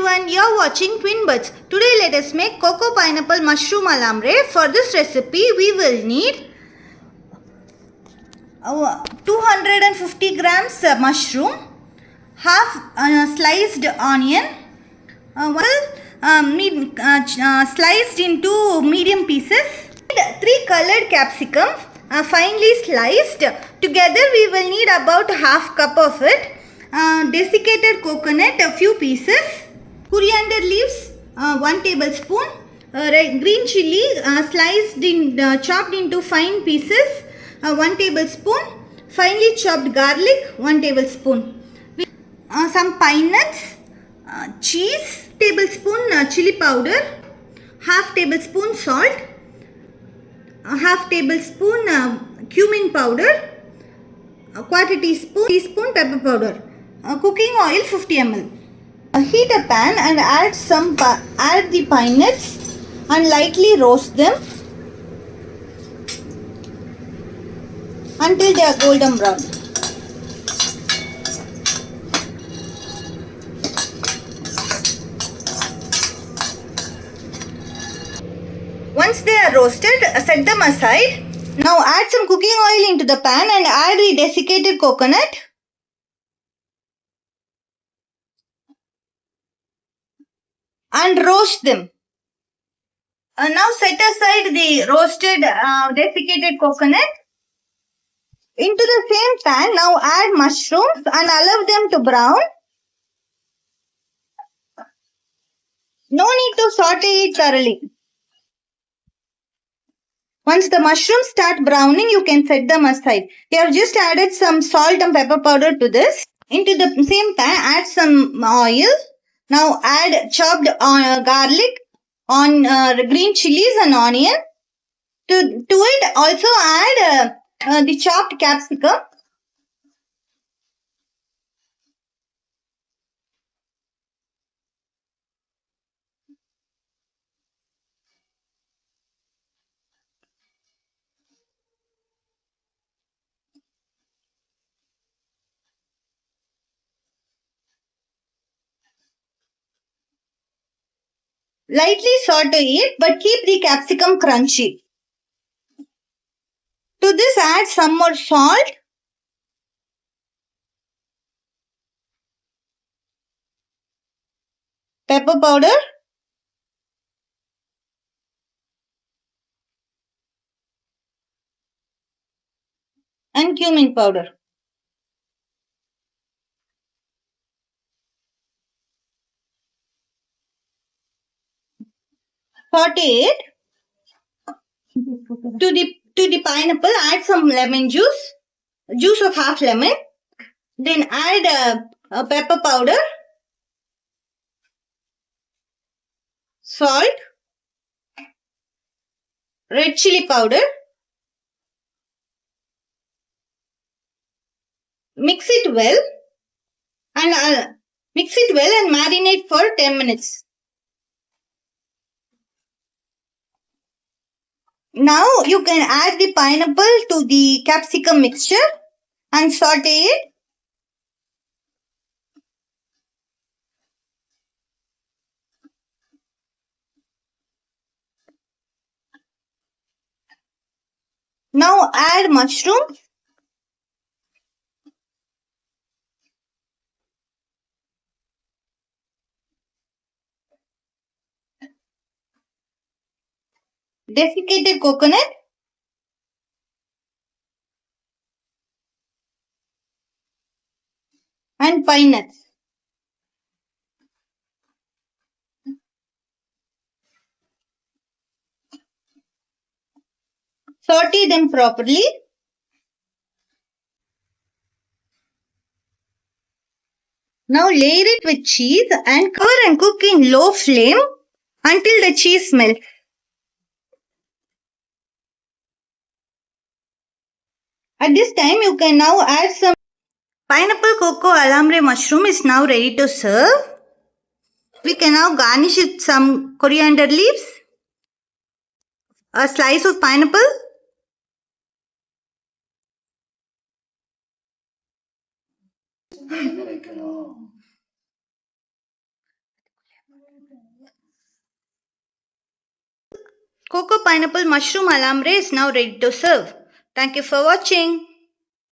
everyone, you're watching Twin Birds. Today let us make Coco pineapple mushroom alambre. For this recipe we will need 250 grams mushroom, half sliced onion, sliced into medium pieces, 3 colored capsicums finely sliced. Together we will need about half cup of it. Desiccated coconut a few pieces, coriander leaves 1 tablespoon, green chili chopped into fine pieces 1 tablespoon, finely chopped garlic 1 tablespoon, some pine nuts, cheese, tablespoon chili powder, half tablespoon salt, half tablespoon cumin powder, a quarter teaspoon pepper powder, cooking oil 50 ml. Heat a pan and add the pine nuts and lightly roast them until they are golden brown. Once they are roasted, set them aside. Now add some cooking oil into the pan and add the desiccated coconut. And roast them. Now set aside the roasted desiccated coconut. Into the same pan, now add mushrooms and allow them to brown. No need to saute it thoroughly. Once the mushrooms start browning, you can set them aside. We have just added some salt and pepper powder to this. Into the same pan, add some oil. Now add chopped garlic, green chilies and onion. To it also add the chopped capsicum. Lightly saute it, but keep the capsicum crunchy. To this add some more salt, pepper powder, and cumin powder. Saute it. To the pineapple, add some lemon juice of half lemon. Then add pepper powder, salt, red chili powder. Mix it well and marinate for 10 minutes. Now you can add the pineapple to the capsicum mixture and saute it. Now add mushroom. Desiccated coconut. And pine nuts. Saute them properly. Now layer it with cheese and cover and cook in low flame until the cheese melts. At this time, you can now add some pineapple coco alambre mushroom is now ready to serve. We can now garnish it with some coriander leaves, a slice of pineapple, Coco pineapple mushroom alambre is now ready to serve. Thank you for watching.